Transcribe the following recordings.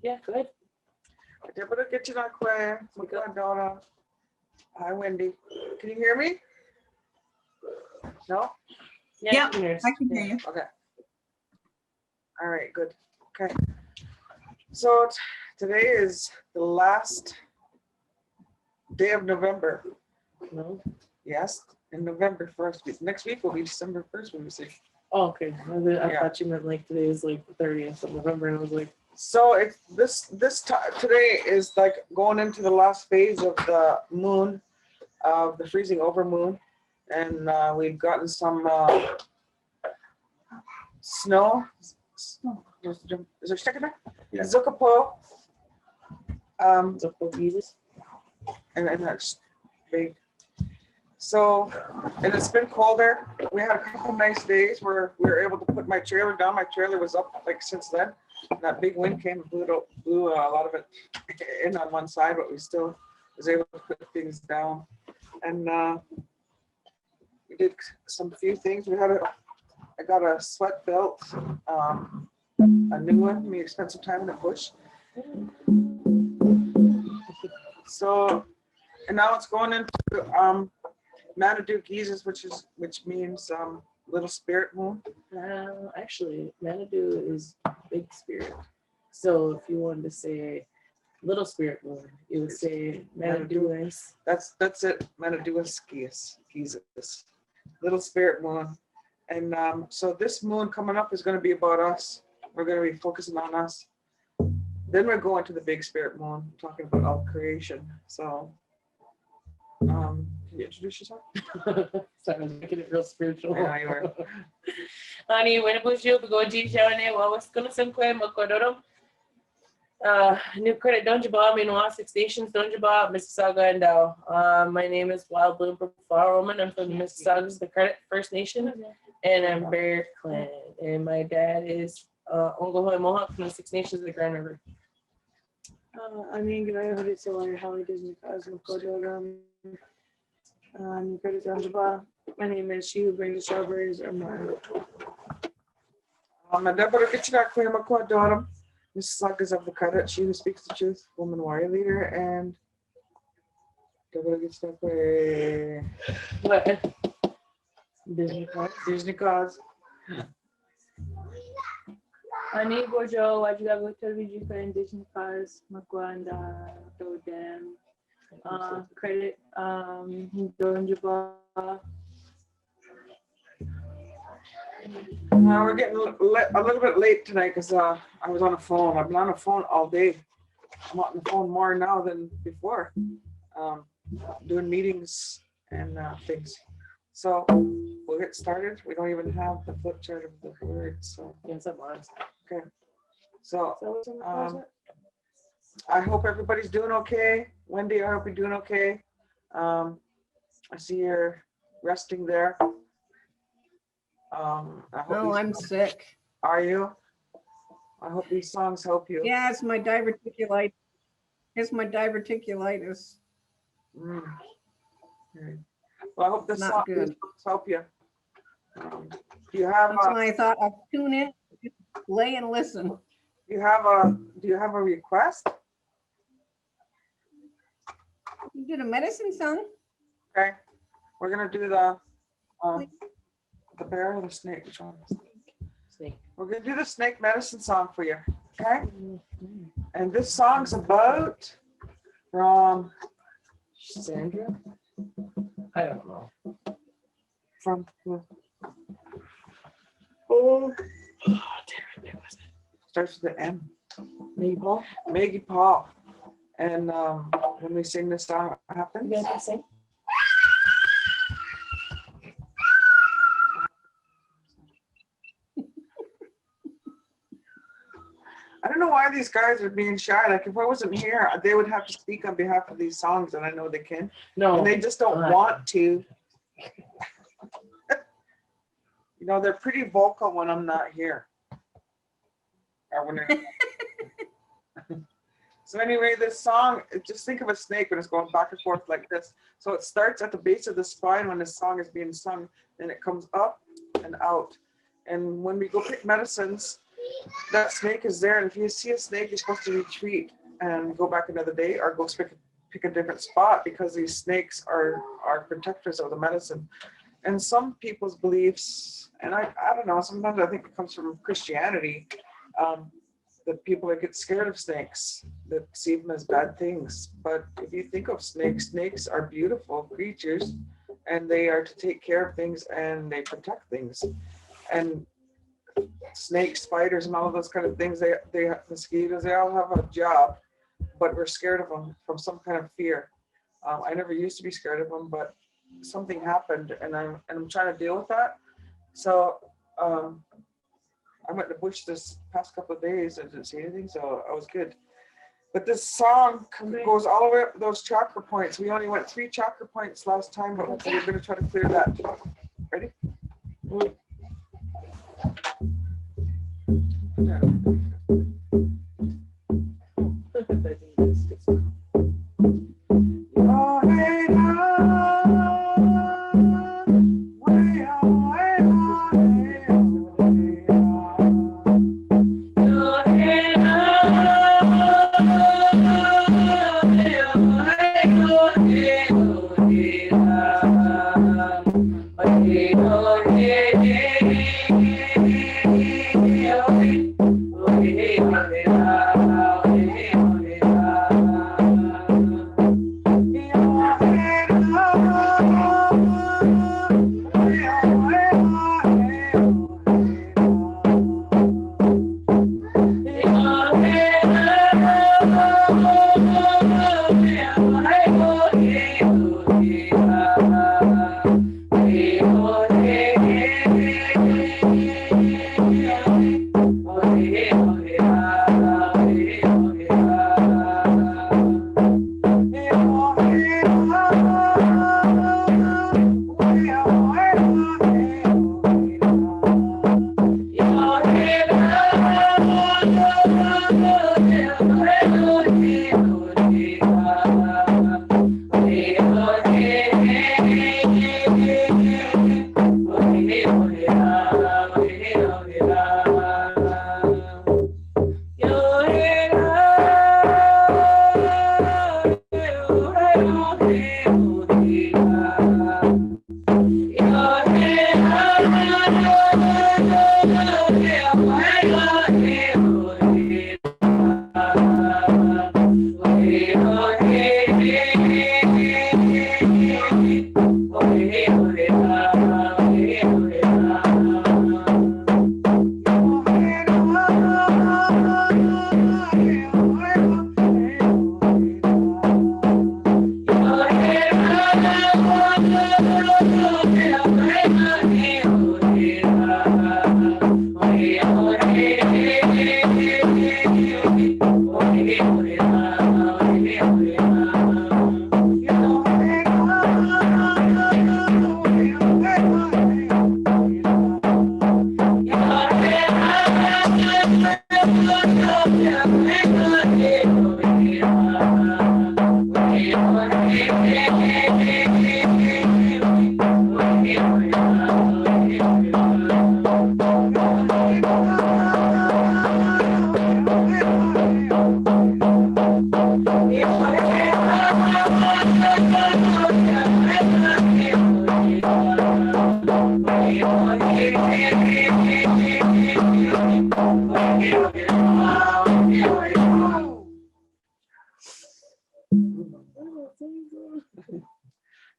Yeah, good. Deborah, get you that quick. Donna. Hi, Wendy. Can you hear me? No? Yeah, Yep, I can hear you. Okay. All right, good. Okay. So today is the last day of November. No. Yes, in November 1st. Next week will be December 1st when we see. Oh, okay. I Yeah. thought you meant like today is like the 30th of November, and I was like, So it's today is like going into the last phase of the moon, of the freezing over moon, and we've gotten some snow. Is there stick in there? Yeah. Zuccapo. so for Jesus. And that's big. So, and it's been colder. We had a couple nice days where we were able to put my trailer down. My trailer was up like since then. That big wind came and blew a lot of it in on one side, but we still was able to put things down. And we did some few things. I got a sweat belt, a new one. We spent some time in the bush. So, and now it's going into Manitou Geeses, which means little spirit moon. Actually, Manitou is big spirit. So if you wanted to say little spirit moon, you would say Manitou. That's it. Manitou Geeses, little spirit moon. And so this moon coming up is going to be about us. We're going to be focusing on us. Then we're going to the big spirit moon, talking about all creation. So, can you introduce yourself? Sorry, I was making it real spiritual. Yeah, you are. Ani, when was you go G-Shane, what was going to some claim of Kodoro? New credit, don't you bob me, no 6 stations, don't you bob, Mississauga and Dow. My name is Wild Bloom Flower Woman. I'm from Mississauga's the Credit First Nation, and I'm Bear Clan. And my dad is Ongohoy Mohawk from the Six Nations of the Grand River. Ani ginayo sa wala holidays ni Cosmo Kodoro. New credit, don't you bob. My name is She Who Brings the Strawberries or more. Deborah, get you that clear, Makwa Dorum. Mississauga's of the Credit, she who speaks the truth, woman warrior leader, and Deborah gets that clear. What? Disney cause. Ani Bojo, Wajiga Television for Indigenous Cause, Makwanda, Dodem, credit, Donjaba. We're getting a little bit late tonight because I was on the phone. I've been on the phone all day. I'm on the phone more now than before, doing meetings and things. So we'll get started. We don't even have the flip chart of the words. So Yes, that was. okay. So I hope everybody's doing okay. Wendy, I hope you're doing okay. I see you're resting there. I'm sick. Are you? I hope these songs help you. Yeah, it's my diverticulitis. It's my diverticulitis. Okay. Well, I hope this Not song good. help you. Do you have That's why I thought I'd tune in, lay and listen. do you have a request? You did a medicine song? Okay. We're gonna do the bear or the snake. Which one? Snake. We're gonna do the snake medicine song for you. Okay. And this song's about from Sandra? I don't know. from Oh, damn it. Where was it? starts with the M. Maple? Maggie Paul. And when we sing this song, what happens? You guys sing? I don't know why these guys are being shy. Like if I wasn't here, they would have to speak on behalf of these songs, and I know they can. No. And they just don't want to. You know, they're pretty vocal when I'm not here. Or when they're So anyway, this song, just think of a snake when it's going back and forth like this. So it starts at the base of the spine when the song is being sung, then it comes up and out. And when we go pick medicines, that snake is there. And if you see a snake, you're supposed to retreat and go back another day or go pick a different spot, because these snakes are protectors of the medicine. And some people's beliefs, and I don't know, sometimes I think it comes from Christianity, that people that get scared of snakes, that see them as bad things. But if you think of snakes, snakes are beautiful creatures, and they are to take care of things and they protect things. And snakes, spiders, and all of those kind of things, they have mosquitoes, they all have a job, but we're scared of them from some kind of fear. I never used to be scared of them, but something happened, and I'm trying to deal with that. So I went to the bush this past couple of days. I didn't see anything, so I was good. But this song goes all the way up those chakra points. We only went 3 chakra points last time, but we're going to try to clear that. Ready? Yeah. Oh, hey,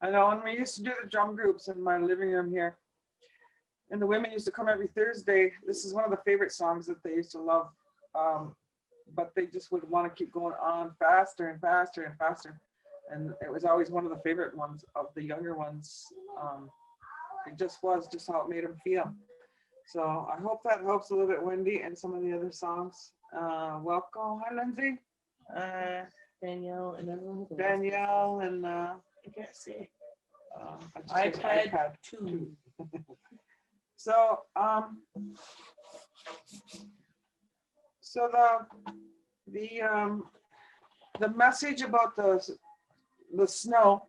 I know, and we used to do the drum groups in my living room here. And the women used to come every Thursday. This is one of the favorite songs that they used to love. But they just would want to keep going on faster and faster and faster. And it was always one of the favorite ones of the younger ones. It just was just how it made them feel. So I hope that helps a little bit, Wendy, and some of the other songs. Welcome. Hi, Lindsay. Danielle and everyone. Danielle and I can't see. iPad 2. So the message about the snow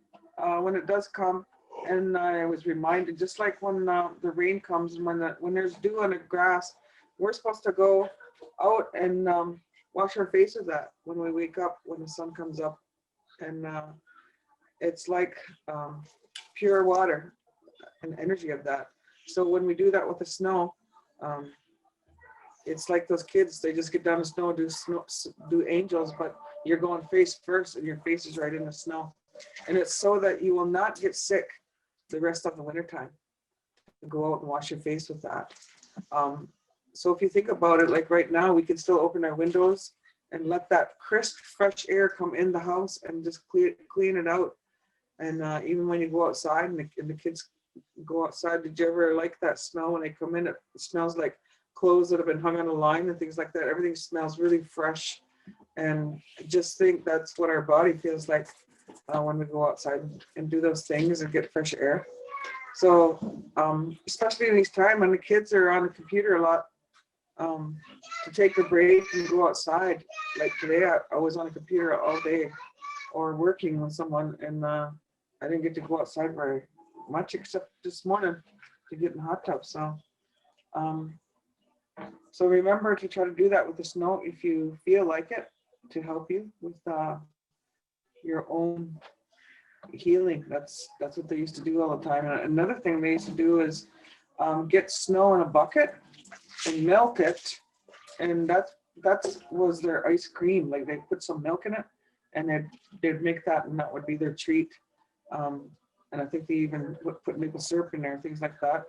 when it does come, and I was reminded, just like when the rain comes and when there's dew on the grass, we're supposed to go out and wash our faces at when we wake up, when the sun comes up. And it's like pure water and energy of that. So when we do that with the snow, it's like those kids, they just get down the snow, do angels, but you're going face first and your face is right in the snow. And it's so that you will not get sick the rest of the wintertime. Go out and wash your face with that. So if you think about it, like right now, we can still open our windows and let that crisp, fresh air come in the house and just clean it out. And even when you go outside and the kids go outside, did you ever like that smell when they come in? It smells like clothes that have been hung on a line and things like that. Everything smells really fresh. And just think that's what our body feels like when we go outside and do those things and get fresh air. So especially in these times when the kids are on the computer a lot, to take a break and go outside. Like today, I was on the computer all day or working with someone, and I didn't get to go outside very much except this morning to get in the hot tub. So remember to try to do that with the snow if you feel like it, to help you with your own healing. That's what they used to do all the time. And another thing they used to do is get snow in a bucket and melt it, and that was their ice cream. Like they put some milk in it and they'd make that, and that would be their treat. And I think they even put maple syrup in there, things like that.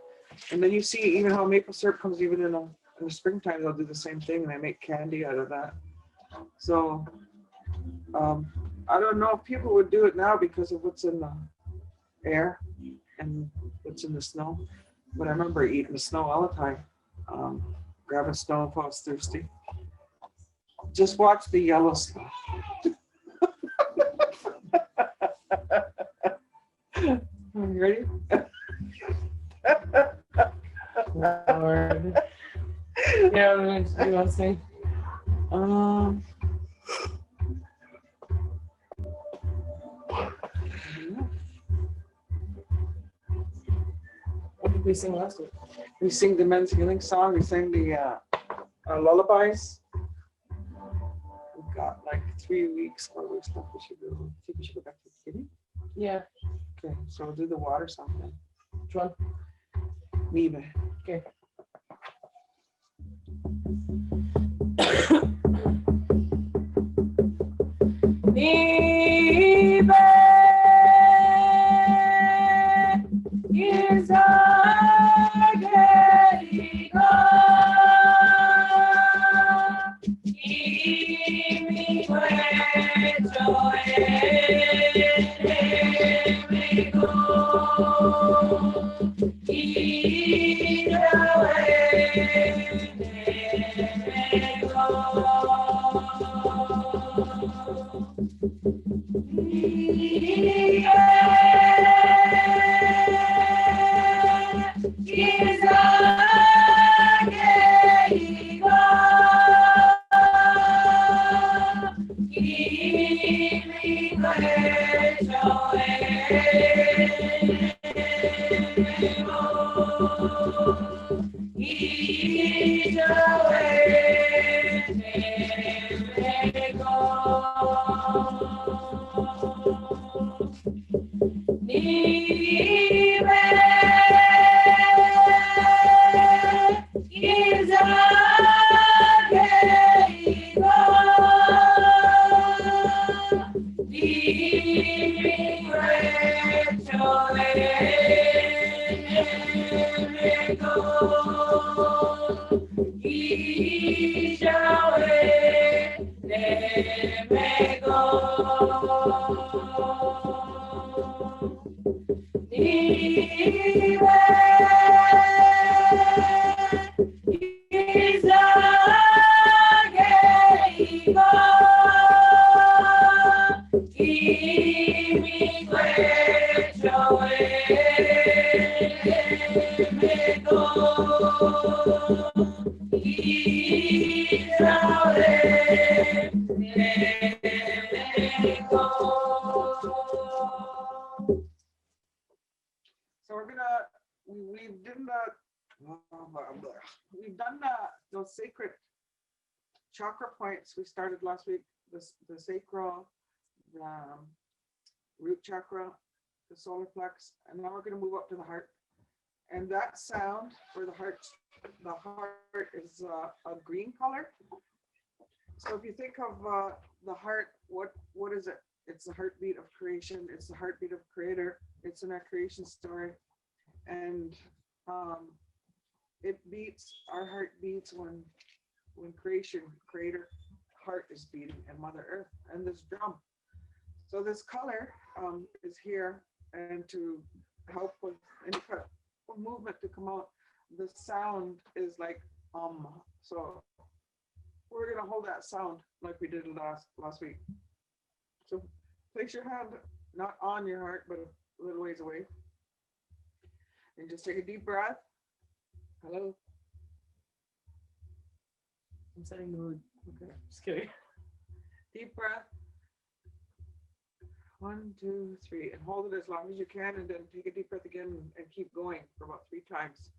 And then you see even how maple syrup comes even in the springtime. They'll do the same thing, and they make candy out of that. So I don't know if people would do it now because of what's in the air and what's in the snow, but I remember eating the snow all the time. Grabbing snow if I was thirsty. Just watch the yellow snow. You ready? Lord. Yeah, you want to sing? What did we sing last week? We sing the men's healing song. We sang the lullabies. We've got like 3 weeks or we stuff we should do. I think we should go back to the beginning. Yeah. Okay, so we'll do the water song then. Which one? Maybe. Okay. Liebe ist So we've done those sacred chakra points we started last week, the sacral, the root chakra, the solar plex, and now we're going to move up to the heart. And that sound for the heart is a green color. So if you think of the heart, what is it? It's the heartbeat of creation. It's the heartbeat of creator. It's in our creation story. And it beats, our heart beats when creation, creator heart is beating and Mother Earth and this drum. So this color is here, and to help with any kind of movement to come out, the sound is like so we're gonna hold that sound like we did last week. So place your hand not on your heart, but a little ways away, and just take a deep breath. Hello. I'm setting the mood. Okay. Just kidding. Deep breath. 1, 2, 3, and hold it as long as you can, and then take a deep breath again and keep going for about 3 times.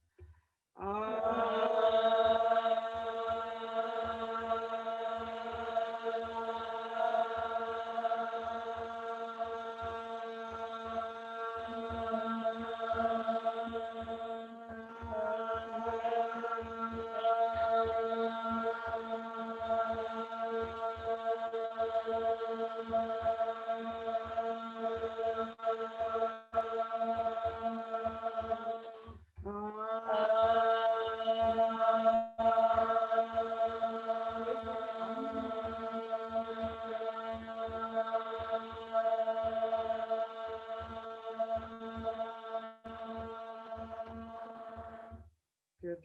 Good.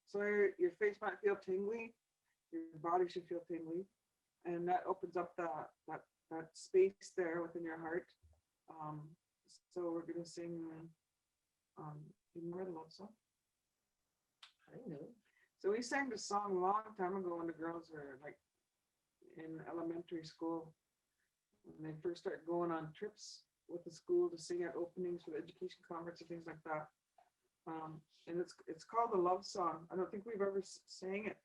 So your face might feel tingly, your body should feel tingly, and that opens up that space there within your heart. So we're gonna sing. You remember the love song? I know. So we sang the song a long time ago when the girls were like in elementary school, when they first started going on trips with the school to sing at openings for the education conference and things like that. And it's called the love song. I don't think we've ever sang it.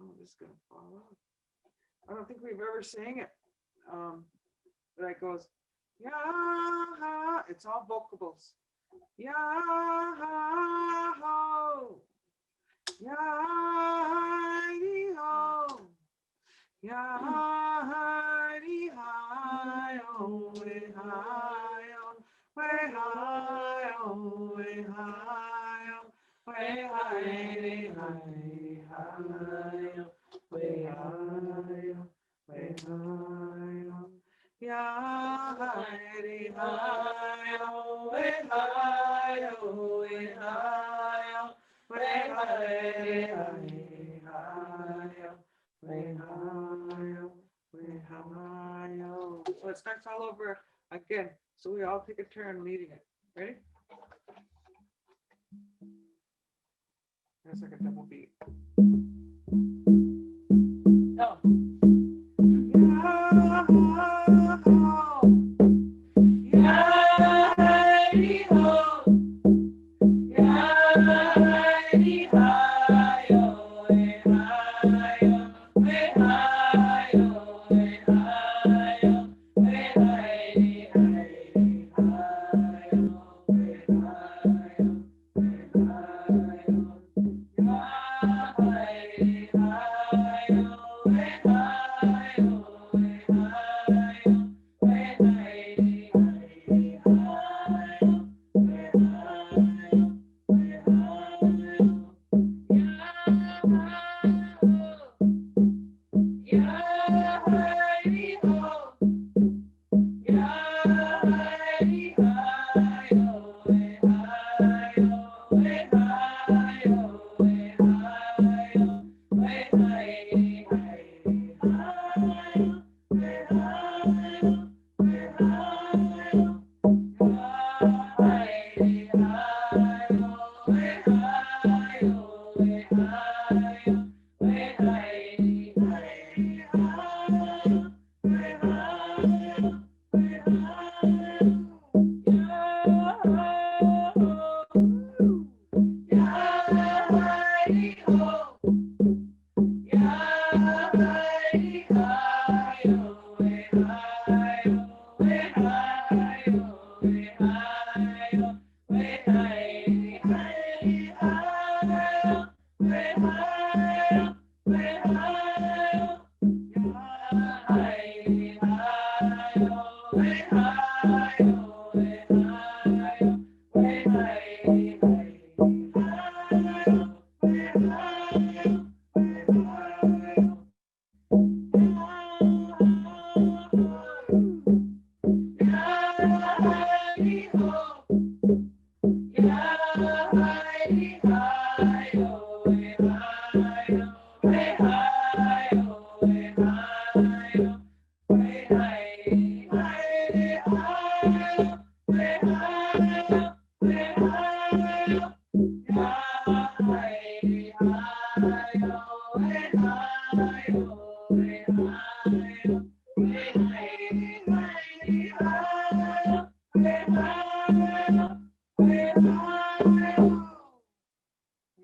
Oh, this is gonna fall off. I don't think we've ever sang it. But it goes, yeah, it's all vocables. Yeah, ho, yeah, ho, yeah, hi, oh, way high, way high, oh, way high, way high, way high, way high, way high. Yeah, way high, oh, way high, oh, way high, way high, way high, way high. So it starts all over again. So we all take a turn leading it. Ready? That's like a double beat. No. You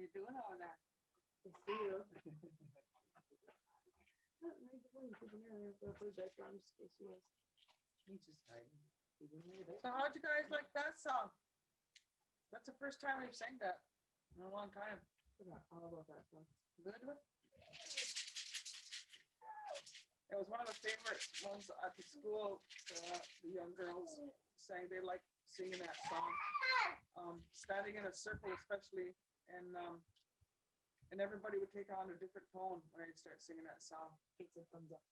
doing all that? So how'd you guys like that song? That's the first time we've sang that in a long time. All about that song. Good one. It was one of the favorite ones at the school. The young girls sang they like singing that song. Standing in a circle, especially, and everybody would take on a different tone when I start singing that song. It's a thumbs up.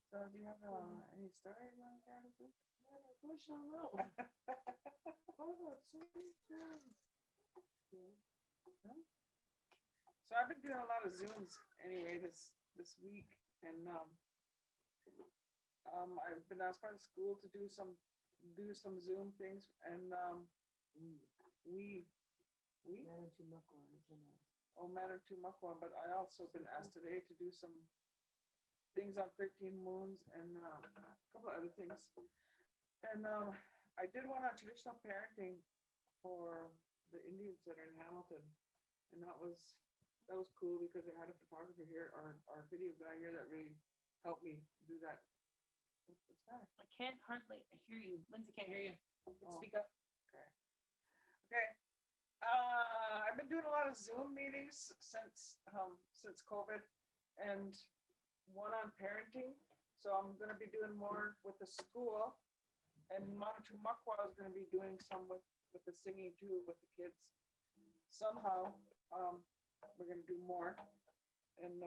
So do you have any stories on that? Push on out. So I've been doing a lot of Zooms anyway this week, and I've been asked by the school to do some Zoom things, and Manitou Makwan, but I also been asked today to do some things on 13 moons and a couple of other things. And I did one on traditional parenting for the Indian Center in Hamilton, and that was cool because I had a photographer here, our video guy here, that really helped me do that. What's that? I can't hardly hear you. Lindsay can't hear you. Oh. Speak up. Okay. I've been doing a lot of Zoom meetings since COVID, and one on parenting. So I'm going to be doing more with the school, and Manitou Makwa is going to be doing some with the singing too with the kids. Somehow, we're going to do more, and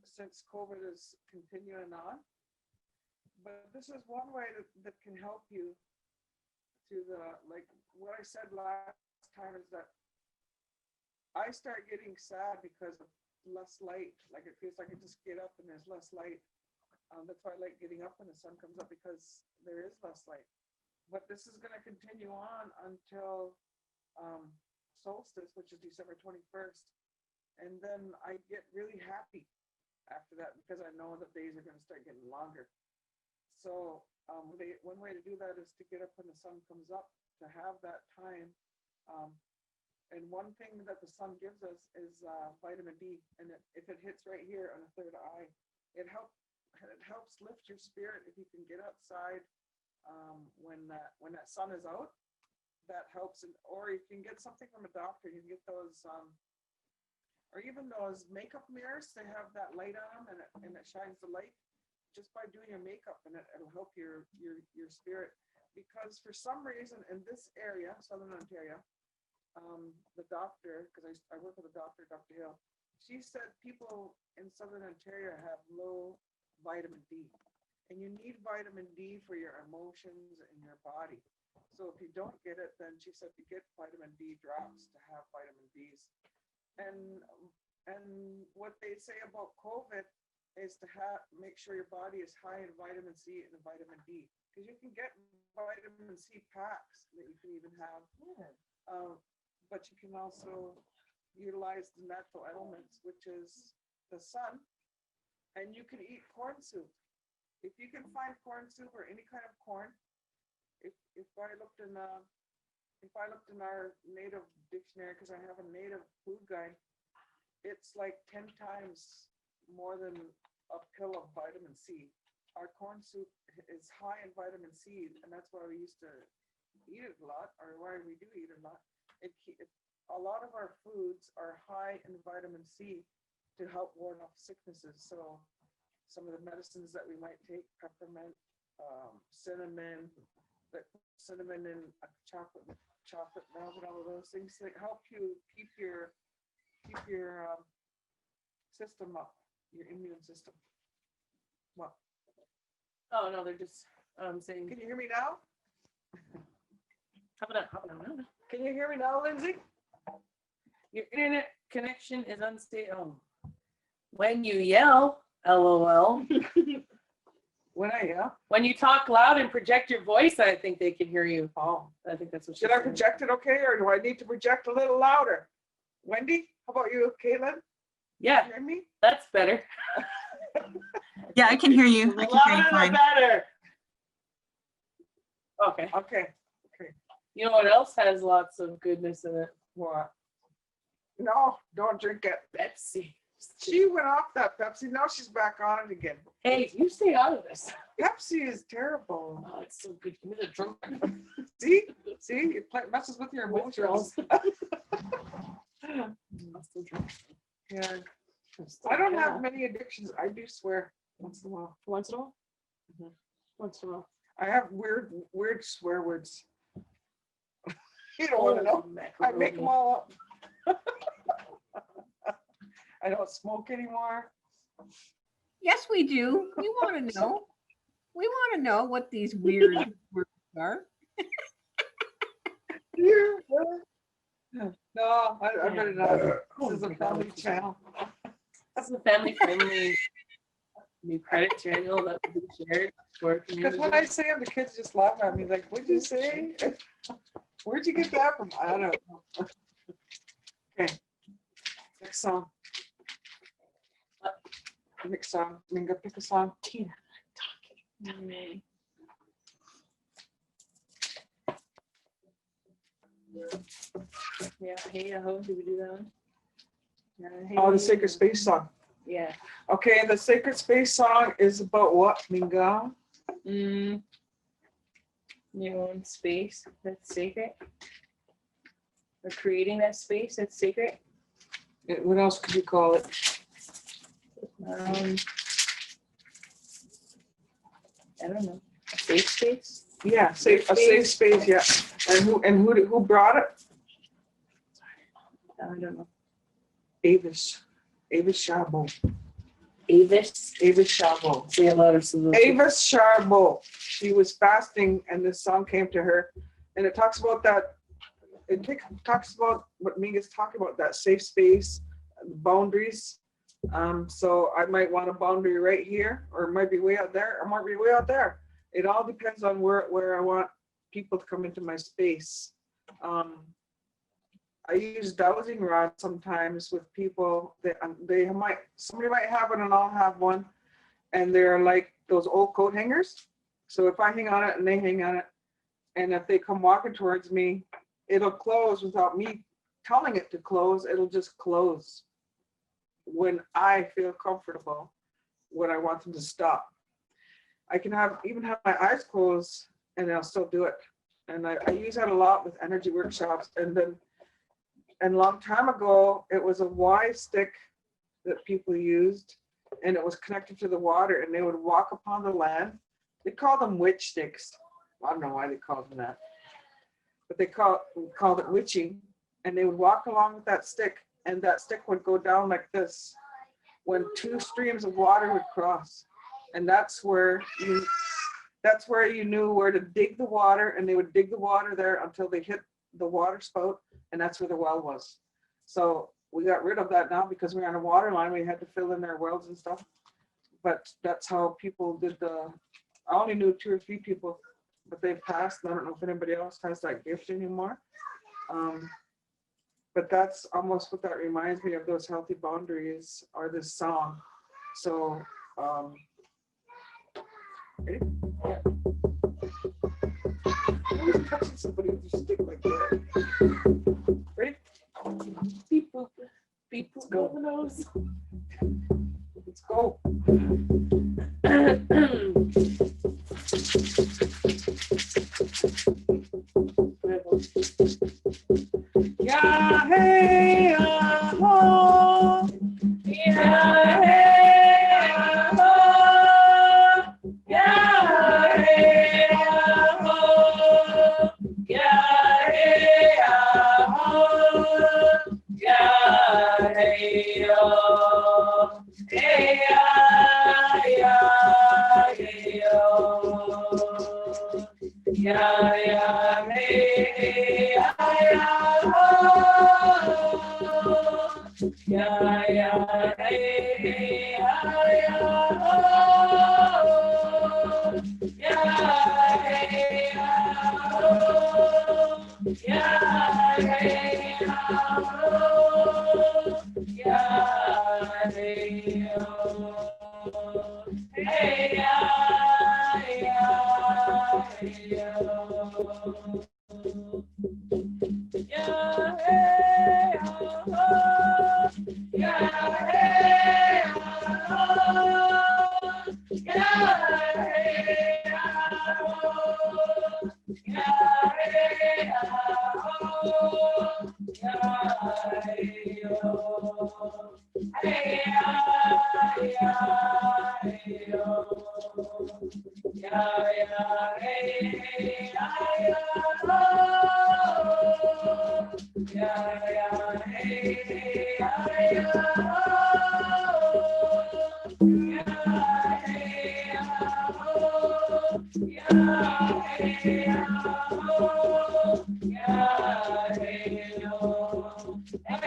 since COVID is continuing on, but this is one way that can help you to like what I said last time is that I start getting sad because of less light. Like it feels like I just get up and there's less light. That's why I like getting up when the sun comes up, because there is less light. But this is going to continue on until solstice, which is December 21st. And then I get really happy after that because I know that days are going to start getting longer. So one way to do that is to get up when the sun comes up, to have that time. And one thing that the sun gives us is vitamin D. And if it hits right here on the third eye, it helps lift your spirit. If you can get outside when that sun is out, that helps. Or you can get something from a doctor. You can get those, or even those makeup mirrors. They have that light on them, and it shines the light just by doing your makeup, and it'll help your spirit. Because for some reason in this area, Southern Ontario, the doctor, because I work with a doctor, Dr. Hill, she said people in Southern Ontario have low vitamin D, and you need vitamin D for your emotions and your body. So if you don't get it, then she said to get vitamin D drops to have vitamin Ds. And what they say about COVID is to make sure your body is high in vitamin C and vitamin D, because you can get vitamin C packs that you can even have. But you can also utilize the natural elements, which is the sun, and you can eat corn soup. If you can find corn soup or any kind of corn, if I looked in our native dictionary, because I have a native food guide, it's like 10 times more than a pill of vitamin C. Our corn soup is high in vitamin C, and that's why we used to eat it a lot, or why we do eat it a lot. A lot of our foods are high in vitamin C to help ward off sicknesses. So some of the medicines that we might take, peppermint, cinnamon, in chocolate milk, and all of those things that help you keep your system up, your immune system. What? Oh no, they're just saying. Can you hear me now? How about that? Can you hear me now, Lindsay? Your internet connection is unstable. When you yell, LOL. When I yell, When you talk loud and project your voice, I think they can hear you. oh, I think that's what she's should I saying. project it okay, or do I need to project a little louder? Wendy, how about you, Caitlin? Yeah, Hear me? that's better. Yeah, I can hear you. The I can hear you louder, the fine. better. Okay. Okay. You know what else has lots of goodness in it? What? No, don't drink it. Pepsi. She went off that Pepsi. Now she's back on it again. Hey, you stay out of this. Pepsi is terrible. Oh, it's so good. Give me the drunk. See, it messes with your emotions. Withdrawals. I'm still drunk. Yeah, I don't have many addictions. I do swear once in a while. Once in a while? Mhm. Once in a while. I have weird swear words. You don't want to know. I make them all up. I don't smoke anymore. Yes, we do. We want to know. We want to know what these weird words are. No, I better not. This is a family channel. This is a family-friendly new credit channel that we shared for our Because community. when I say them, the kids just laugh at me like, what'd you say? Where'd you get that from? I don't know. Okay. Next song. Next song. Minga, pick a song. Tina, talking to me. Yeah, hey, I hope did we do that one? Yeah, Oh, the hey. Sacred Space song. Yeah. Okay, the Sacred Space song is about what, Minga? Your own space that's sacred. Or creating that space that's sacred. What else could you call it? I don't know. A safe space? Yeah, a safe space, yeah. And who brought it? I don't know. Avis Charbot. Avis. Avis Charbot. Say a lot of solutions. Avis Charbot. She was fasting and this song came to her. And it talks about that. Talks about what Minga's talking about, that safe space, boundaries. So I might want a boundary right here, or it might be way out there, or might be way out there. It all depends on where I want people to come into my space. I use dowsing rods sometimes with people that somebody might have one and I'll have one, and they're like those old coat hangers. So if I hang on it and they hang on it, and if they come walking towards me, it'll close without me telling it to close. It'll just close when I feel comfortable, when I want them to stop. I can even have my eyes closed and I'll still do it. And I use that a lot with energy workshops. And a long time ago, it was a Y stick that people used, and it was connected to the water, and they would walk upon the land. They call them witch sticks. I don't know why they called them that, but they called it witching. And they would walk along with that stick, and that stick would go down like this when two streams of water would cross. And that's where you knew where to dig the water, and they would dig the water there until they hit the water spout, and that's where the well was. So we got rid of that now because we're on a water line. We had to fill in their wells and stuff. But that's how people did I only knew 2 or 3 people, but they've passed. I don't know if anybody else has that gift anymore. But that's almost what that reminds me of, those healthy boundaries, or this song. So, ready? Yeah. Always touching somebody with your stick like that. Ready? Beep boop. Beep boop. Go. Go the nose. Let's go. Yeah, hey, oh, Yeah, hey, oh, yeah, hey, oh, yeah, hey, oh, yeah, hey, oh, hey, yeah, hey, oh, yeah, hey, oh. Yeah, yeah, hey, hey, ah, yeah, oh. Yeah, hey, ah, oh. Yeah, hey, ah, oh. Yeah, hey, oh. Hey, yeah, yeah, hey, oh. Yeah, hey, oh, yeah, hey, oh, yeah, hey, oh, yeah, hey, oh, yeah, hey, oh, hey, yeah, hey, oh. Yeah, yeah, hey, hey, oh. Yeah, yeah, hey, hey, oh. Yeah, hey, oh. Yeah, hey, oh. Yeah,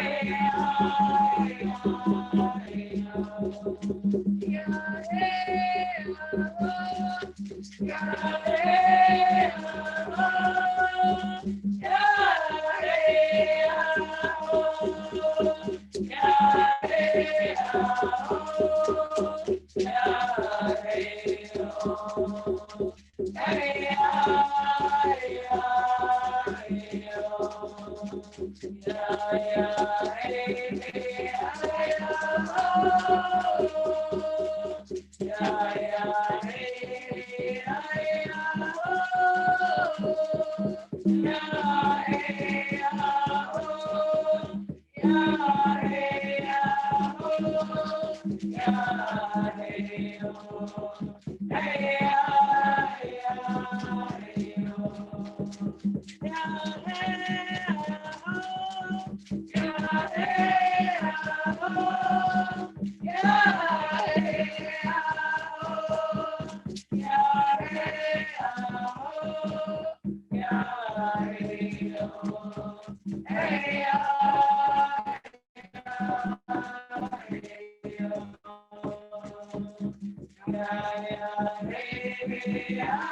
hey, oh. Hey, yeah, hey, oh. Yeah, hey, oh. Yeah, hey, oh. Yeah, hey, oh. Yeah, hey, oh. Hey, hey, oh. Yeah, yeah, hey, hey, oh. Yeah, yeah, hey, oh. Yeah, hey, oh. Yeah, hey, oh. Yeah, hey, oh. Hey, hey, oh. Yeah, hey, oh. Yeah, hey, oh. Yeah, hey, oh. Yeah, hey, oh. Yeah, hey, oh. Hey, yeah, yeah, hey, hey, yeah,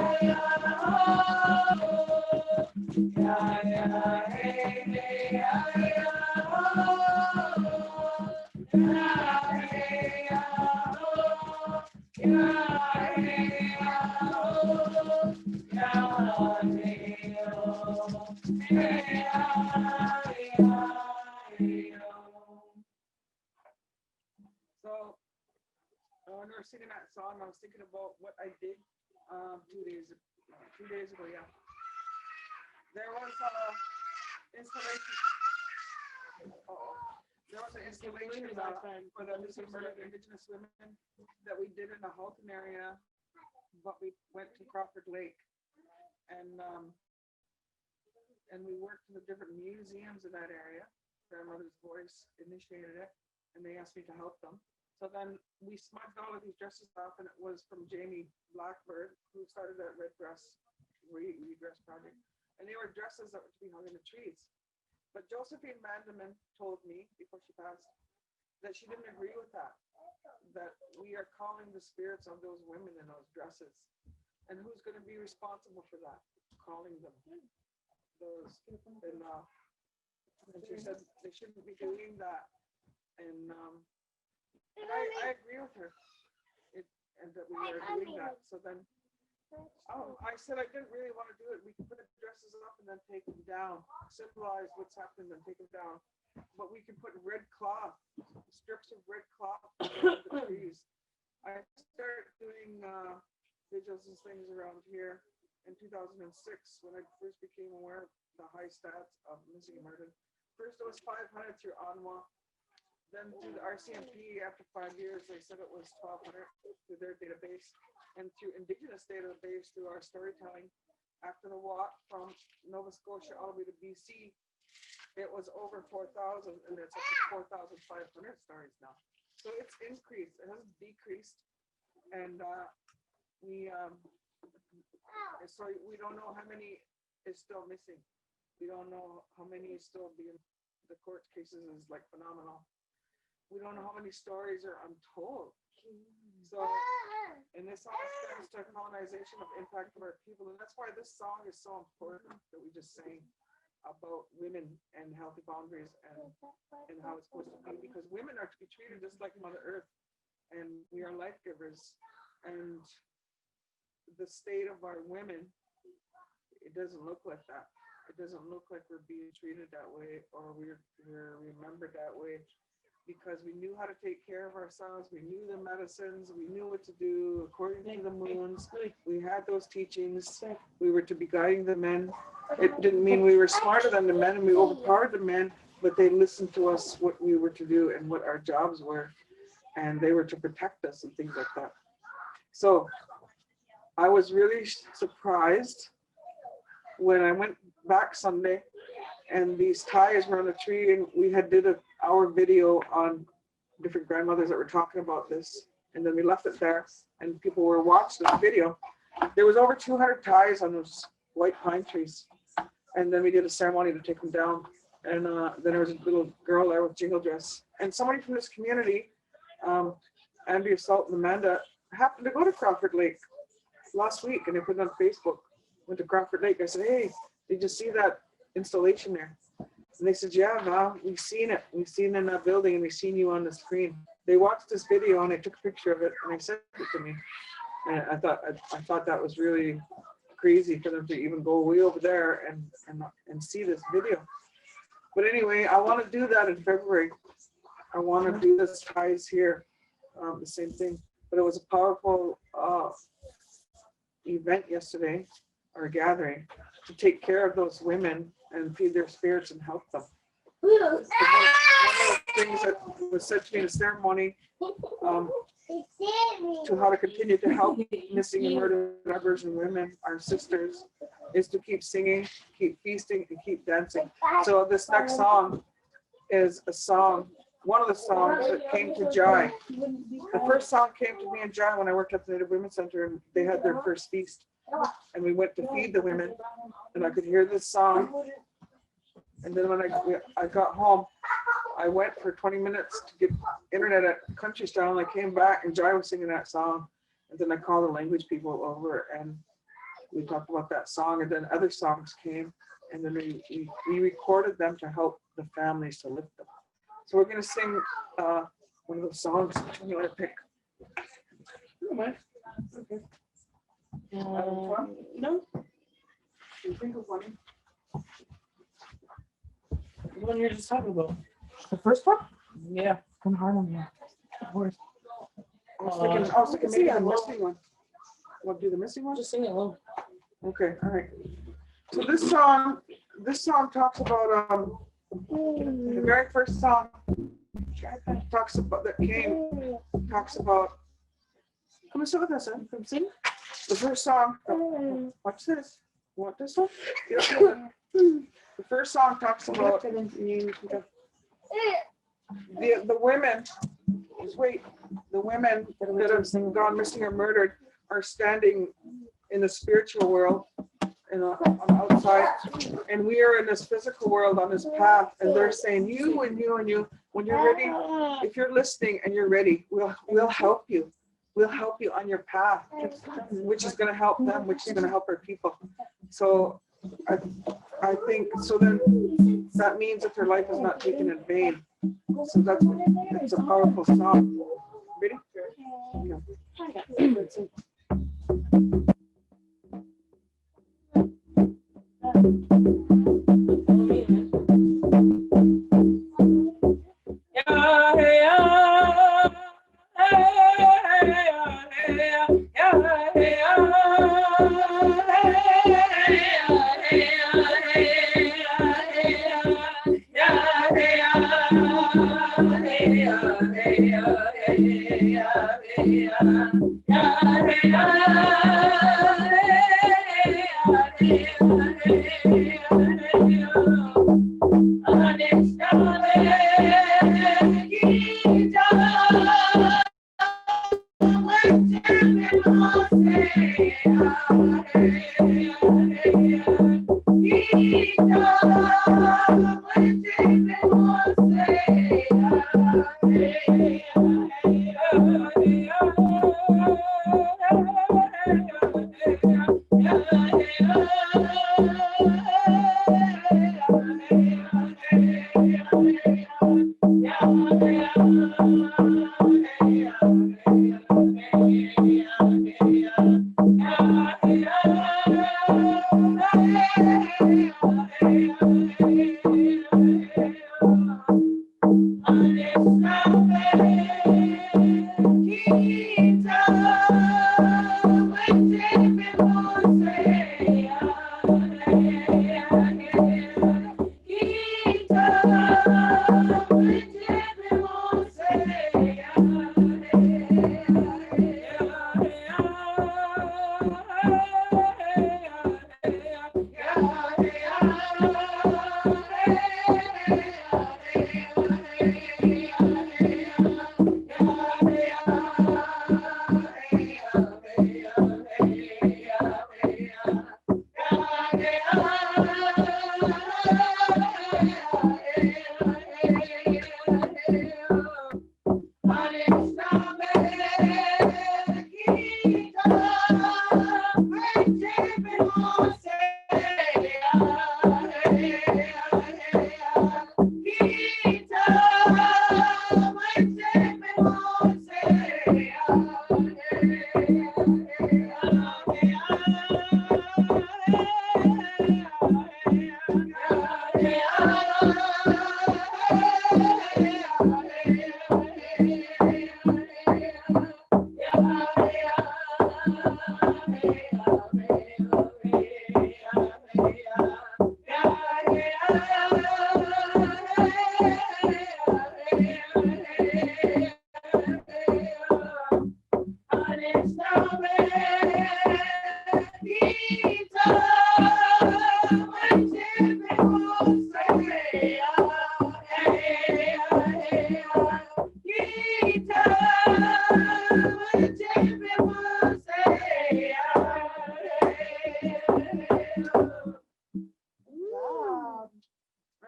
yeah, hey, hey, yeah, hey, yeah, hey, yeah, hey, So when we were singing that song, I was thinking about what I did 2 days ago. Yeah, there was a installation. There was an installation for the missing murdered Indigenous women that we did in the Halton area, but we went to Crawford Lake, and we worked in the different museums in that area. Grandmother's Voice initiated it, and they asked me to help them. So then we smudged all of these dresses off, and it was from Jamie Blackbird, who started that Red Dress Redress Project. And they were dresses that were to be hung in the trees. But Josephine Mandelman told me before she passed that she didn't agree with that we are calling the spirits of those women in those dresses. And who's going to be responsible for that? Calling them. And she said they shouldn't be doing that. And I agree with her. And that we are doing that. So then I said I didn't really want to do it. We can put the dresses up and then take them down, symbolize what's happened, and take them down. But we can put red cloth, strips of red cloth around the trees. I started doing vigils and things around here in 2006 when I first became aware of the high stats of missing and murdered. First it was 500 through ANWA. Then through the RCMP, after 5 years, they said it was 1,200 through their database. And through Indigenous database, through our storytelling, after the walk from Nova Scotia all the way to BC, it was over 4,000, and it's up to 4,500 stories now. So it's increased. It hasn't decreased. And so we don't know how many is still missing. We don't know how many is still being, the court cases is like phenomenal. we don't know how many stories are untold. So, and this all stems to colonization of impact of our people. And that's why this song is so important that we just sang about women and healthy boundaries and how it's supposed to be, because women are to be treated just like Mother Earth, and we are life givers. And the state of our women, it doesn't look like that. It doesn't look like we're being treated that way, or we're remembered that way, because we knew how to take care of ourselves. We knew the medicines. We knew what to do according to the moons. We had those teachings. We were to be guiding the men. It didn't mean we were smarter than the men and we overpowered the men, but they listened to us what we were to do and what our jobs were, and they were to protect us and things like that. So I was really surprised when I went back Sunday and these ties were on a tree, and we had did our video on different grandmothers that were talking about this, and then we left it there and people were watching the video. There was over 200 ties on those white pine trees, and then we did a ceremony to take them down, and then there was a little girl there with jingle dress, and somebody from this community, Andrea Salt and Amanda, happened to go to Crawford Lake last week, and they put it on Facebook. Went to Crawford Lake. I said, hey, did you see that installation there? And they said, yeah, Val, we've seen it. We've seen it in that building, and we've seen you on the screen. They watched this video and they took a picture of it and they sent it to me. And I thought that was really crazy for them to even go way over there and see this video. But anyway, I want to do that in February. I want to do this ties here, the same thing. But it was a powerful event yesterday, or gathering, to take care of those women and feed their spirits and help them. One of the things that was said to me in the ceremony, to how to continue to help missing and murdered Aboriginal women, our sisters, is to keep singing, keep feasting, and keep dancing. So this next song is a song, one of the songs that came to Jai. The first song came to me and Jai when I worked at the Native Women's Center, and they had their first feast. And we went to feed the women, and I could hear this song. And then when I got home, I went for 20 minutes to get internet at Country Style, and I came back and Jai was singing that song. And then I called the language people over and we talked about that song, and then other songs came, and then we recorded them to help the families, to lift them. So we're gonna sing one of those songs. Which one you want to pick? Okay. No, You think of one? the one you're just talking about. The first one? Yeah. From Harlem, yeah. Of course. I was thinking maybe the missing one. Want to do the missing one? Just sing it alone. Okay, all right. So this song talks about the very first song talks about come and sit with us, son. Come sing. The first song, watch this. You want this one? Yeah. The first song talks about the women. Just wait. The women that have gone missing or murdered are standing in the spiritual world and on the outside, and we are in this physical world on this path, and they're saying, you and you and you, when you're ready, if you're listening and you're ready, we'll help you. We'll help you on your path, which is going to help them, which is going to help our people. So I think, so then that means that their life is not taken in vain. So it's a powerful song. Ready? Yeah. Yeah.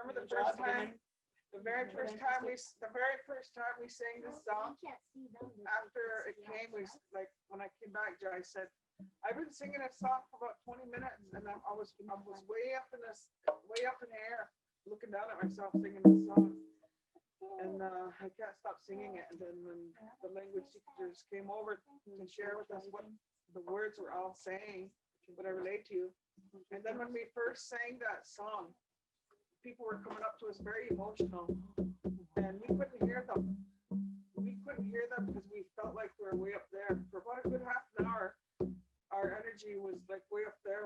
Remember the first time, the very first time we sang this song, after it came, we like when I came back, I said, I've been singing this song for about 20 minutes, and I was way up in the air, looking down at myself singing this song, and I can't stop singing it. And then when the language teachers came over and share with us what the words were all saying, what I relate to, and then when we first sang that song, people were coming up to us very emotional, and we couldn't hear them. We couldn't hear them because we felt like we were way up there. For about a good half an hour, our energy was like way up there.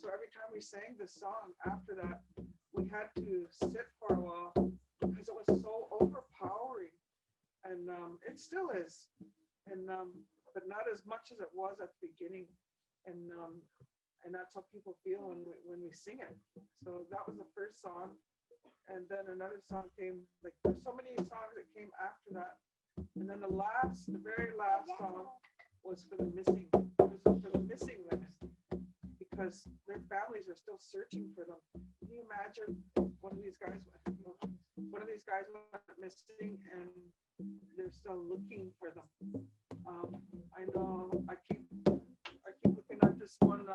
So every time we sang this song after that, we had to sit for a while because it was so overpowering, and it still is, and but not as much as it was at the beginning, and that's how people feel when we sing it. So that was the first song, and then another song came. Like there's so many songs that came after that, and then the very last song was for the missing. It was for the missing list because their families are still searching for them. Can you imagine one of these guys went missing and they're still looking for them? I know. I keep looking at this one.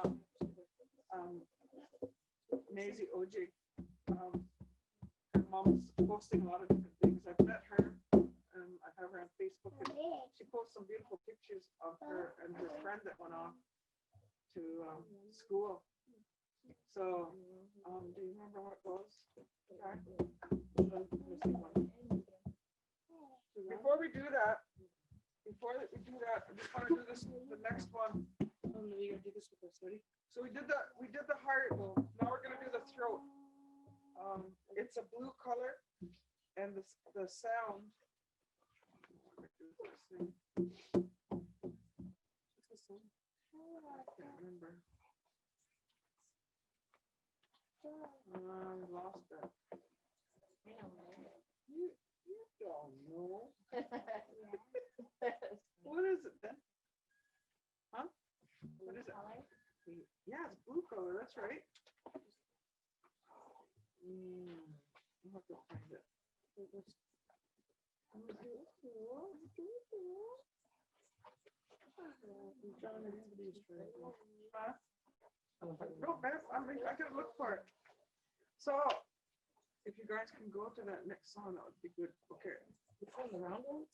Maisie OJ, her mom's posting a lot of different things. I've met her, I have her on Facebook, and she posts some beautiful pictures of her and her friend that went off to school. So, do you remember what it was? Before we do that, I just want to do this. The next one. So we did the heart. Now we're gonna do the throat. It's a blue color, and the sound. I can't remember. I lost it. You don't know. What is it then? Huh? What is it? Yeah, it's blue color. That's right. I'll have to find it. No, man, I gotta look for it. So If you guys can go to that next song, that would be good. Okay. Which one, the round ones?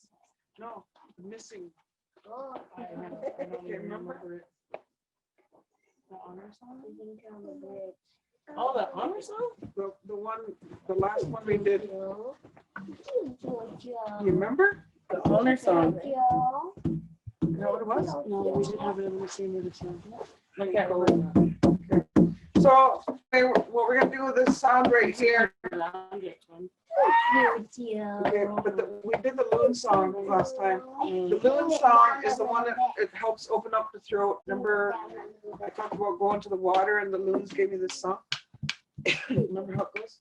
No, missing. I don't Okay, even remember? remember it. The honor song? Oh, the honor song? The last one we did. You remember? The honor song. You know what it was? No, we should have it in the same with the song. I can't remember. So okay, what we're gonna do with this sound right here. Okay, but we did the loon song last time. The loon song is the one that it helps open up the throat. Remember, I talked about going to the water and the loons gave me this song. Remember how it goes?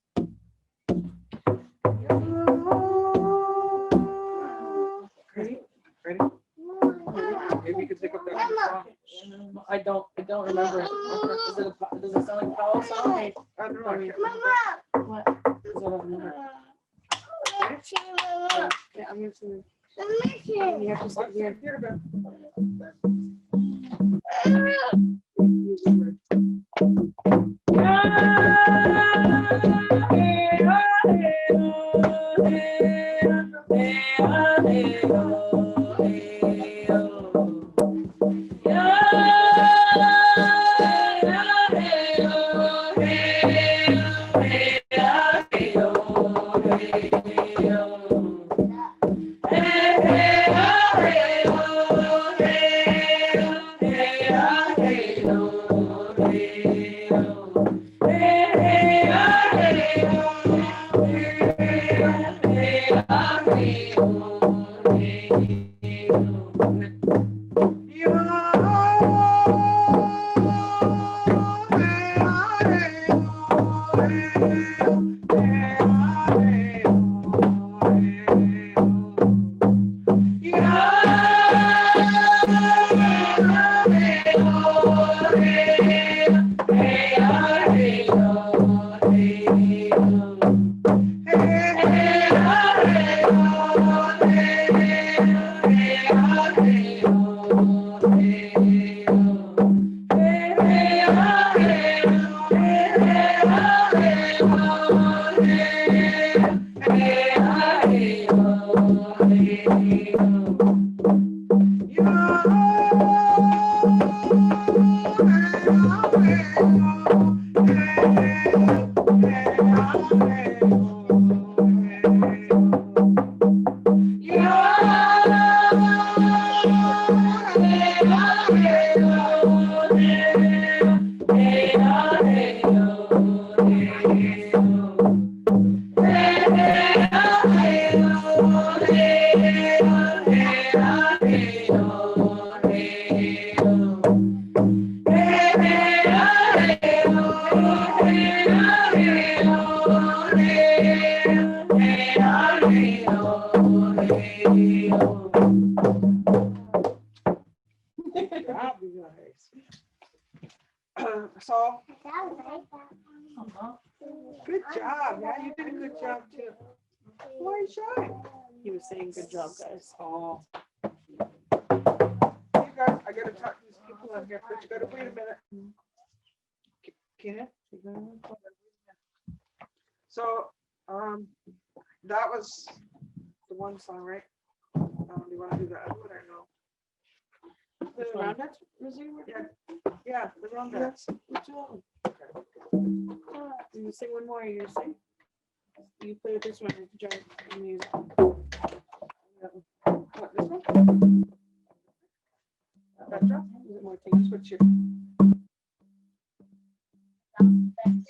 Ready? Ready? Maybe you can pick up that song. I don't remember it. Does it sound like a power song? I don't know. I can't remember. What? Does it have a number? Okay, I'm gonna sing it. You have to sit What's here. here, Ben? Use the word. So, good job. Yeah, you did a good job too. Why are you shy? He was saying good job, guys. Oh. You guys, I gotta talk to these people on here, but you gotta wait a minute. Can you? So, that was the one song, right? Do you wanna do the other one or no? The roundette music? Yeah, the roundette. Which one? You sing one more, you sing. You play with this one, John, and use What, this one? That drop? Is it more things? What's your?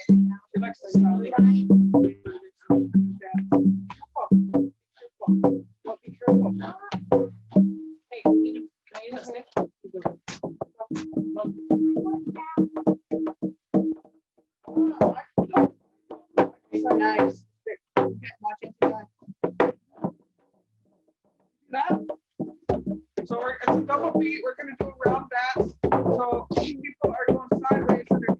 She likes the sound. Be careful. Hey, can I use that stick? Nice. So it's a double beat. We're gonna do a round dance. So people are going sideways and they're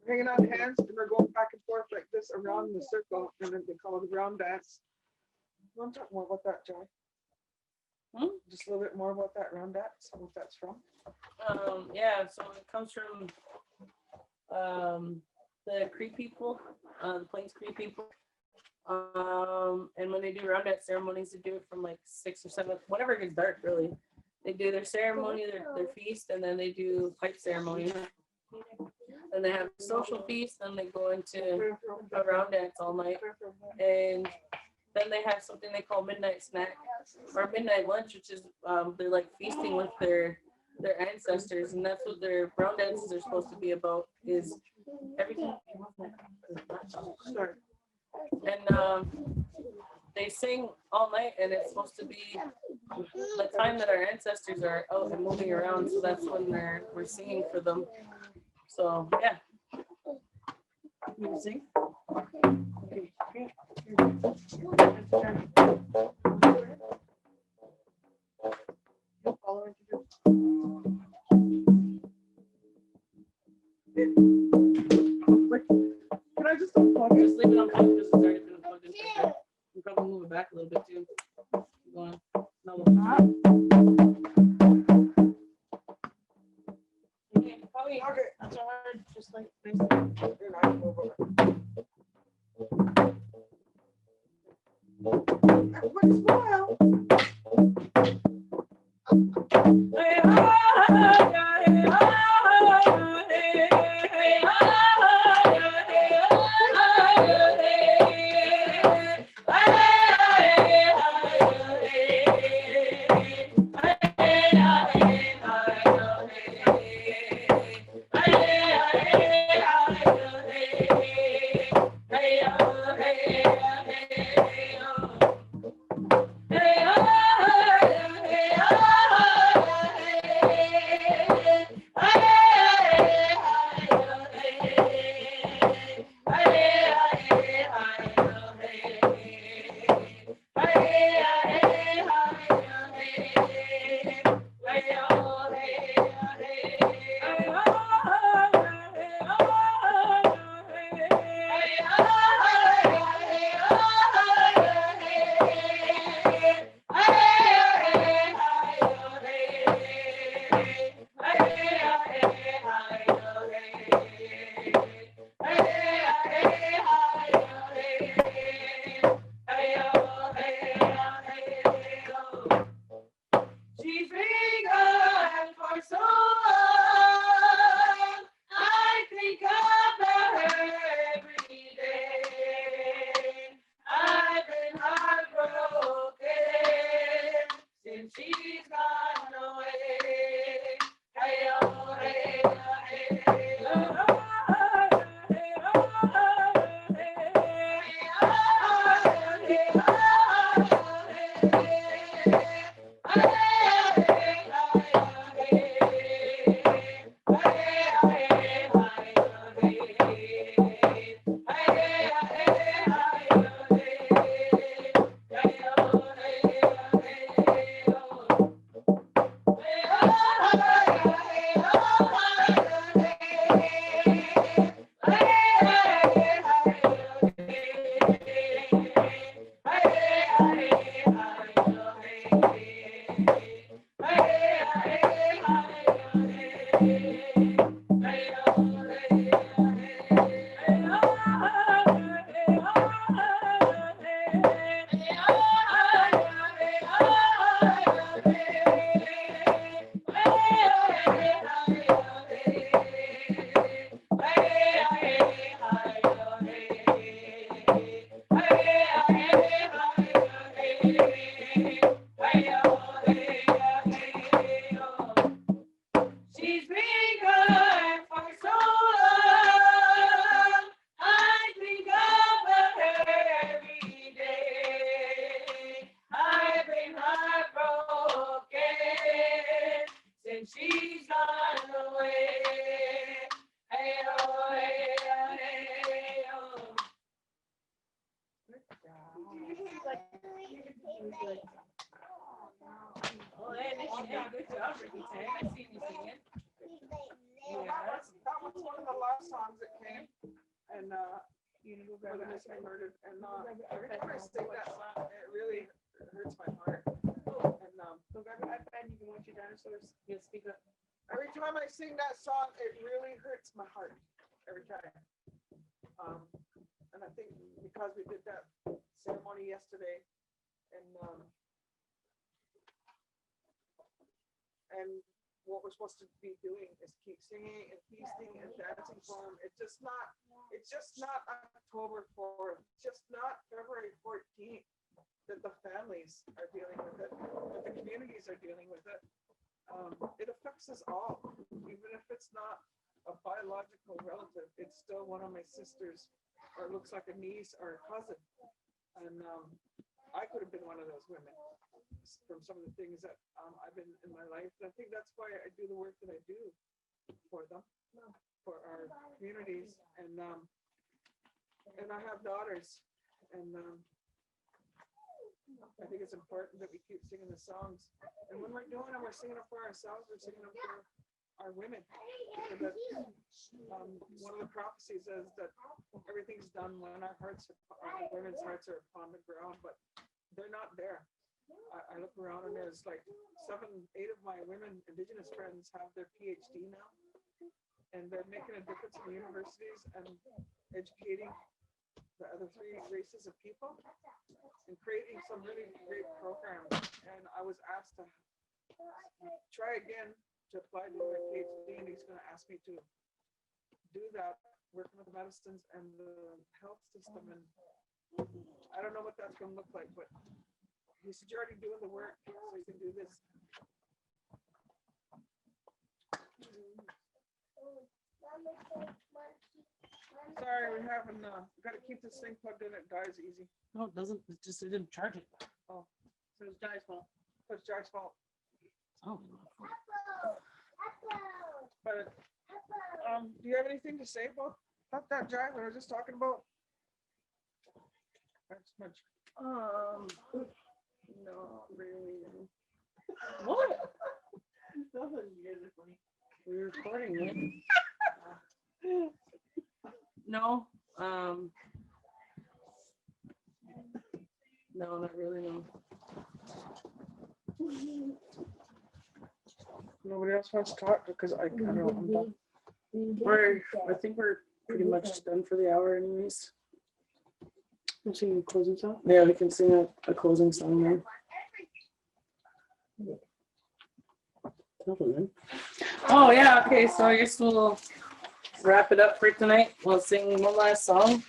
hanging on hands and they're going back and forth like this around the circle, and then they call it a round dance. You want to talk more about that, Joy? Just a little bit more about that round dance, what that's from. Yeah, so it comes from the Cree people, the Plains Cree people. And when they do roundup ceremonies, they do it from like 6 or 7, whenever it gets dark, really. They do their ceremony, their feast, and then they do pipe ceremony. Then they have a social feast, then they go into a round dance all night. And then they have something they call midnight snack or midnight lunch, which is they're like feasting with their ancestors, and that's what their round dances are supposed to be about, is everything. And they sing all night, and it's supposed to be the time that our ancestors are out and moving around, so that's when we're singing for them. So yeah. You sing? Okay. Can I just unplug it? Just leave it unplugged. This is already been unplugged in for sure. You probably move it back a little bit too. Go on. No. Okay, probably. Okay. That's all right. Just like this. You're not gonna move over. Everybody smile. She's been gone for so long, I think about her every day. I've been heartbroken since she's gone away. Hey, oh, hey, oh, hey, oh, hey, oh, hey, She's been gone for so long, I think about her every day. I've been heartbroken since she's gone away. Hey, oh, hey, oh, hey, oh. Oh, and you did a good job, Ricky. I seen you singing. That was one of the last songs that came, and for the missing murdered, and every time I sing that song, it really hurts my heart. And So grab your iPad, you can watch your dinosaurs. You speak up. every time I sing that song, it really hurts my heart. Every time. And I think because we did that ceremony yesterday, and what we're supposed to be doing is keep singing and feasting and dancing for him. It's just not October 4th, it's just not February 14th that the families are dealing with it, that the communities are dealing with it. It affects us all, even if it's not a biological relative, it's still one of my sisters, or it looks like a niece or a cousin. And I could have been one of those women from some of the things that I've been in my life. And I think that's why I do the work that I do for them, for our communities. And I have daughters, and I think it's important that we keep singing the songs. And when we're doing them, we're singing them for ourselves, we're singing them for our women. So that, one of the prophecies is that everything's done when our women's hearts are upon the ground, but they're not there. I look around and there's like 7, 8 of my women Indigenous friends have their PhD now, and they're making a difference in universities and educating the other 3 races of people and creating some really great programs. And I was asked to try again to apply to my PhD, and he's going to ask me to do that, working with the medicines and the health system. And I don't know what that's going to look like, but he said, you're already doing the work, so you can do this. Sorry, we're having, got to keep this thing plugged in, it dies easy. No, it doesn't. It just didn't charge it. Oh, So it's Jai's fault. so it's Jack's fault. Oh. But, do you have anything to say about that, Jack, we were just talking about? That's much. No, really. What? Nothing. You guys are funny. We're recording, right? No. No, not really. No. Nobody else wants to talk because I don't know. I'm done. I think we're pretty much done for the hour, anyways. I'm singing a closing song. Yeah, we can sing a closing song there. Oh yeah, okay, so I guess we'll wrap it up for tonight. We'll sing one last song.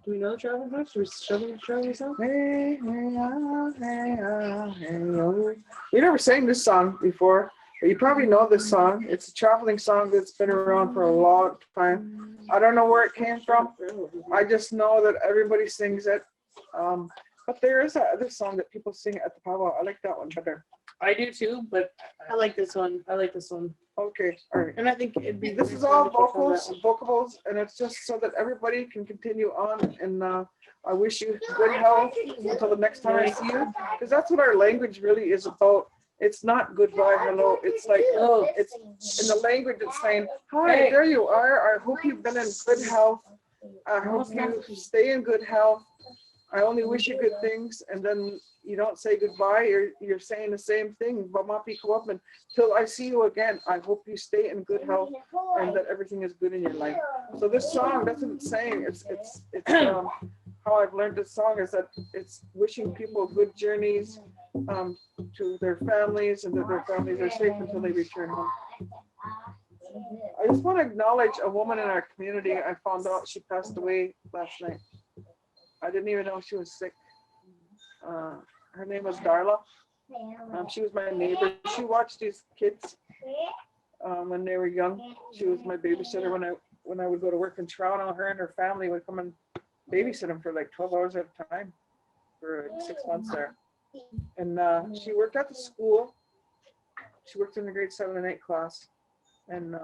Do we know the traveling song? Should we show them the traveling song? Hey, hey, ah, hey, ah, hey, oh. We never sang this song before, but you probably know this song. It's a traveling song that's been around for a long time. I don't know where it came from. I just know that everybody sings it. But there is another song that people sing at the powwow. I like that one better. I do too, but I like this one. I like this one. Okay, all right. And I think it'd be. This is all vocables, and it's just so that everybody can continue on. And I wish you good health until the next time I see you, because that's what our language really is about. It's not goodbye, hello. It's like, oh, it's in the language. It's saying, hi, Hey. there you are. I hope you've been in good health. I hope you stay in good health. I only wish you good things. And then you don't say goodbye. You're saying the same thing. Till I see you again. I hope you stay in good health and that everything is good in your life. So this song, that's what it's saying. It's how I've learned this song is that it's wishing people good journeys to their families, and that their families are safe until they return home. I just want to acknowledge a woman in our community. I found out she passed away last night. I didn't even know she was sick. Her name was Darla. She was my neighbor. She watched these kids when they were young. She was my babysitter when I would go to work in Toronto. Her and her family would come and babysit them for like 12 hours at a time for 6 months there. And she worked at the school. She worked in the grade 7 and 8 class. And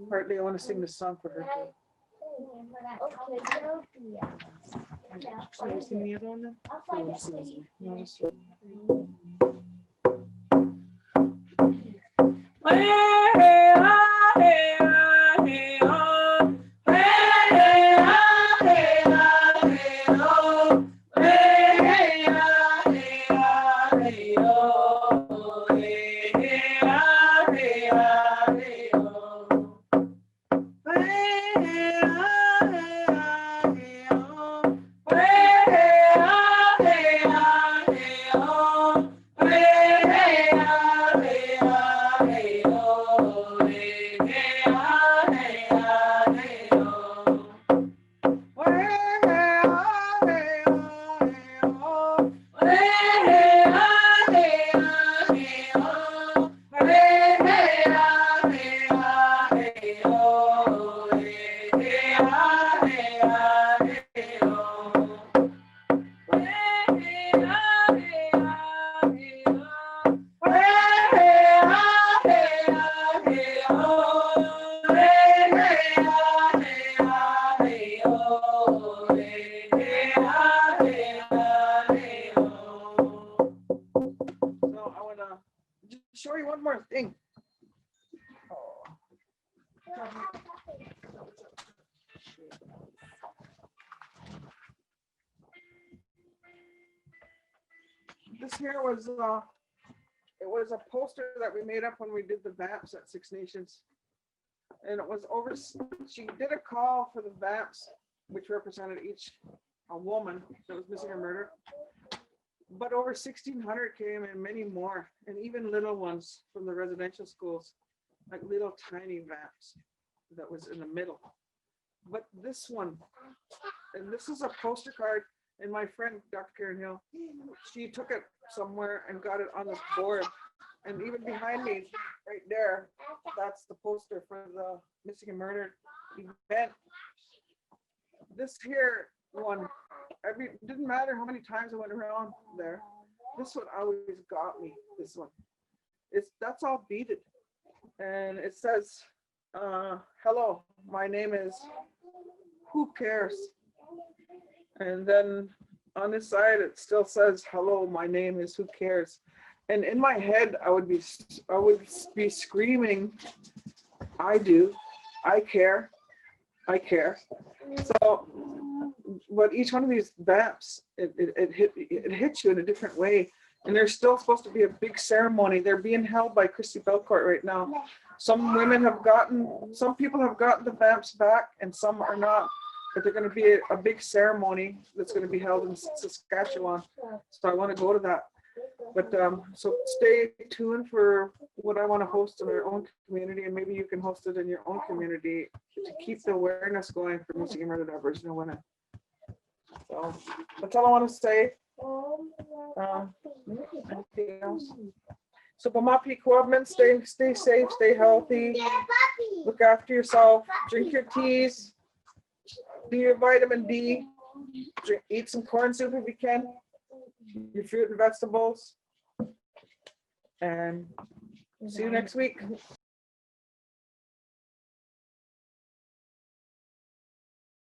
partly I want to sing this song for her too. So you sing the other one then? this here was it was a poster that we made up when we did the VAPS at Six Nations. And it was over, she did a call for the VAPS, which represented each a woman that was missing or murdered. But over 1,600 came and many more, and even little ones from the residential schools, like little tiny VAPS that was in the middle. But this one, and this is a poster card, and my friend, Dr. Karen Hill, she took it somewhere and got it on this board. And even behind me, right there, that's the poster for the missing and murdered event. This here one, didn't matter how many times I went around there, this one always got me, this one. That's all beaded. And it says, hello, my name is Who Cares? And then on this side, it still says, hello, my name is Who Cares? And in my head, I would be screaming, I do, I care, I care. So, but each one of these VAPs, it hits you in a different way. And there's still supposed to be a big ceremony. They're being held by Christy Belcourt right now. Some people have gotten the VAPs back and some are not. But they're going to be a big ceremony that's going to be held in Saskatchewan. So I want to go to that. But so stay tuned for what I want to host in our own community, and maybe you can host it in your own community to keep the awareness going for missing and murdered Aboriginal women. So that's all I want to say. Anything else? So Bamapi Quabman, stay safe, stay healthy, look after yourself, drink your teas, do your vitamin D, eat some corn soup if you can, your fruit and vegetables, and see you next week.